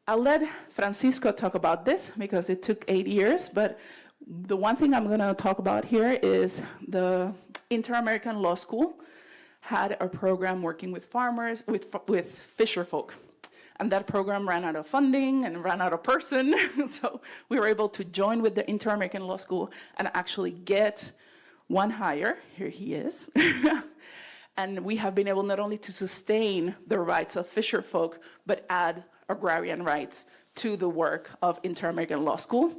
I'll let Francisco talk about this because it took 8 years, but the one thing I'm going to talk about here is the Inter-American Law School had a program working with farmers, with fisher folk. And that program ran out of funding and ran out of person. So we were able to join with the Inter-American Law School and actually get one hire. Here he is. And we have been able not only to sustain the rights of fisher folk, but add agrarian rights to the work of Inter-American Law School.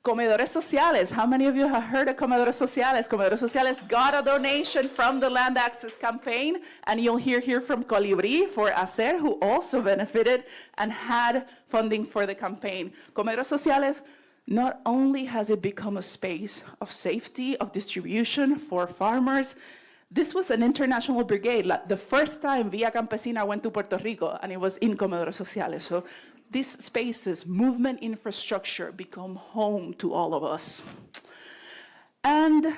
Comedores sociales. How many of you have heard of comedores sociales? Comedores sociales got a donation from the Land Access Campaign, and you'll hear here from Colibri for Hacer, who also benefited and had funding for the campaign. Comedores sociales, not only has it become a space of safety, of distribution for farmers, this was an international brigade. Like the first time Via Campesina went to Puerto Rico, and it was in comedores sociales. So these spaces, movement infrastructure, become home to all of us. And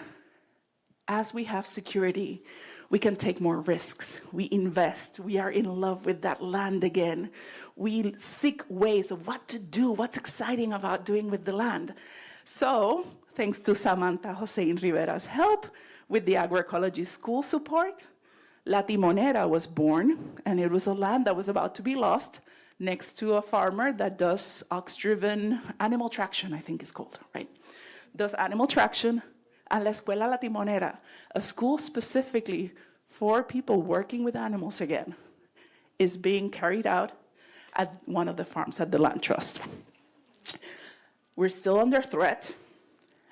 as we have security, we can take more risks. We invest. We are in love with that land again. We seek ways of what to do, what's exciting about doing with the land. So, thanks to Samantha Josein Rivera's help with the agroecology school support, La Timonera was born, and it was a land that was about to be lost, next to a farmer that does ox-driven animal traction, I think it's called, right? Does animal traction, and La Escuela La Timonera, a school specifically for people working with animals again, is being carried out at one of the farms at the Land Trust. We're still under threat,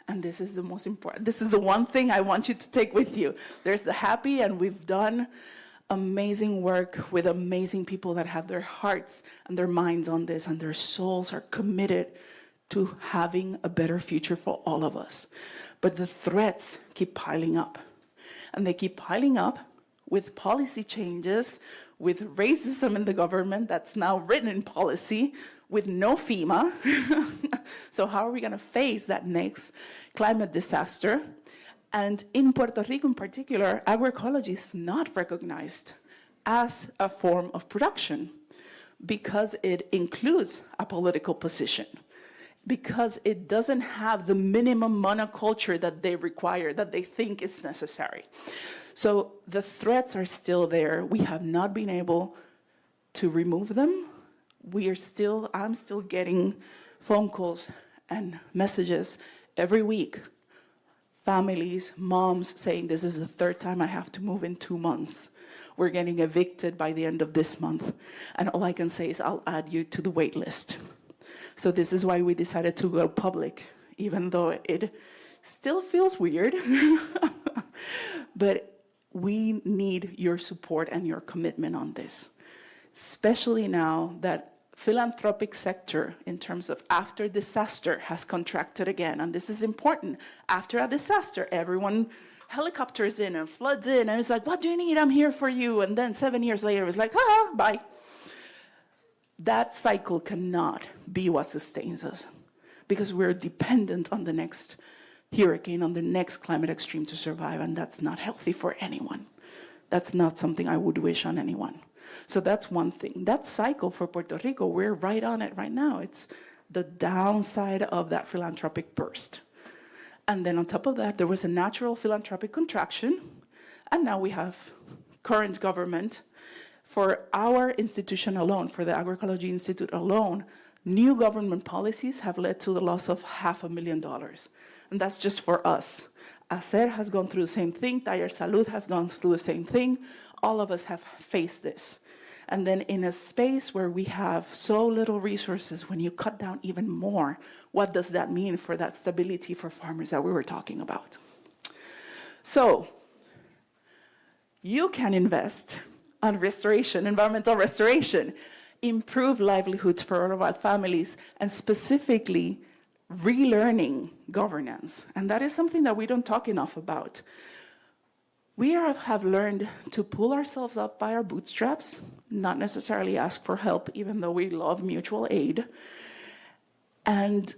and this is the most important. This is the one thing I want you to take with you. There's the happy, and we've done amazing work with amazing people that have their hearts and their minds on this, and their souls are committed to having a better future for all of us. But the threats keep piling up, and they keep piling up with policy changes, with racism in the government that's now written in policy, with no FEMA. So how are we going to face that next climate disaster? And in Puerto Rico in particular, agroecology is not recognized as a form of production because it includes a political position, because it doesn't have the minimum monoculture that they require, that they think is necessary. So the threats are still there. We have not been able to remove them. I'm still getting phone calls and messages every week. Families, moms saying, this is the third time I have to move in 2 months. We're getting evicted by the end of this month. And all I can say is I'll add you to the wait list. So this is why we decided to go public, even though it still feels weird. But we need your support and your commitment on this, especially now that philanthropic sector in terms of after disaster has contracted again. And this is important. After a disaster, everyone helicopters in and floods in, and it's like, what do you need? I'm here for you. And then 7 years later, it's like, bye. That cycle cannot be what sustains us, because we're dependent on the next hurricane, on the next climate extreme to survive, and that's not healthy for anyone. That's not something I would wish on anyone. So that's one thing. That cycle for Puerto Rico, we're right on it right now. It's the downside of that philanthropic burst. And then on top of that, there was a natural philanthropic contraction, and now we have current government. For our institution alone, for the Agroecology Institute alone, new government policies have led to the loss of $500,000. And that's just for us. Hacer has gone through the same thing. Taller Salud has gone through the same thing. All of us have faced this. And then in a space where we have so little resources, when you cut down even more, what does that mean for that stability for farmers that we were talking about? So you can invest on restoration, environmental restoration, improve livelihoods for all of our families, and specifically relearning governance. And that is something that we don't talk enough about. We have learned to pull ourselves up by our bootstraps, not necessarily ask for help, even though we love mutual aid. And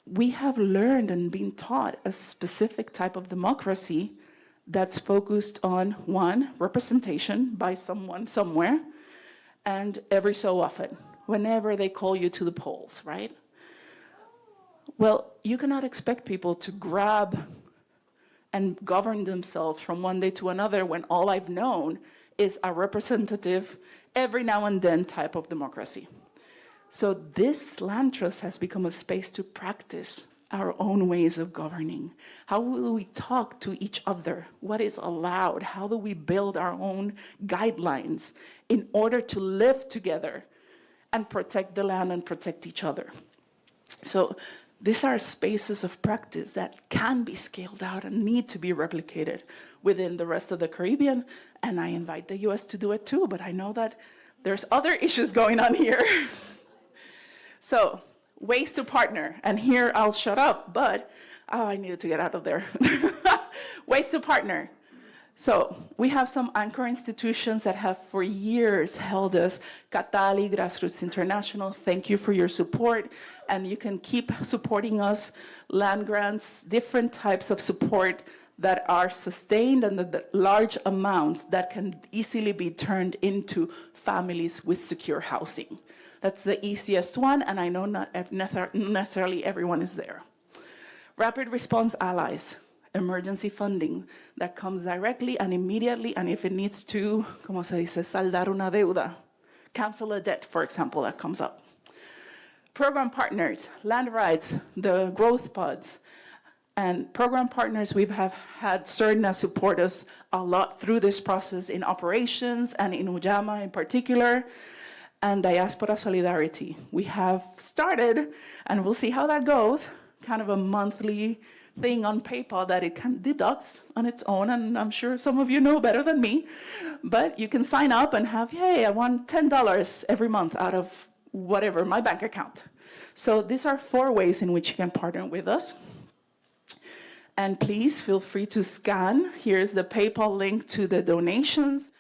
we have learned and been taught a specific type of democracy that's focused on, one, representation by someone somewhere, and every so often, whenever they call you to the polls, right? Well, you cannot expect people to grab and govern themselves from one day to another when all I've known is a representative, every now and then type of democracy. So this land trust has become a space to practice our own ways of governing. How will we talk to each other? What is allowed? How do we build our own guidelines in order to live together and protect the land and protect each other? So these are spaces of practice that can be scaled out and need to be replicated within the rest of the Caribbean. And I invite the US to do it too, but I know that there's other issues going on here. So, ways to partner, and here I'll shut up, but I needed to get out of there. Ways to partner. So, we have some anchor institutions that have for years held us. Catali, Grassroots International, thank you for your support, and you can keep supporting us. Land grants, different types of support that are sustained and the large amounts that can easily be turned into families with secure housing. That's the easiest one, and I know not necessarily everyone is there. Rapid response allies, emergency funding that comes directly and immediately, and if it needs to, como se dice, saldar una deuda, cancel a debt, for example, that comes up. Program partners, land rights, the growth pods, and program partners we've had CERNA support us a lot through this process in operations and in Ujamaa in particular. And diaspora solidarity. We have started, and we'll see how that goes, kind of a monthly thing on PayPal that it can deduct on its own, and I'm sure some of you know better than me, but you can sign up and have, hey, I want $10 every month out of whatever, my bank account. So these are 4 ways in which you can partner with us. And please feel free to scan. Here's the PayPal link to the donations.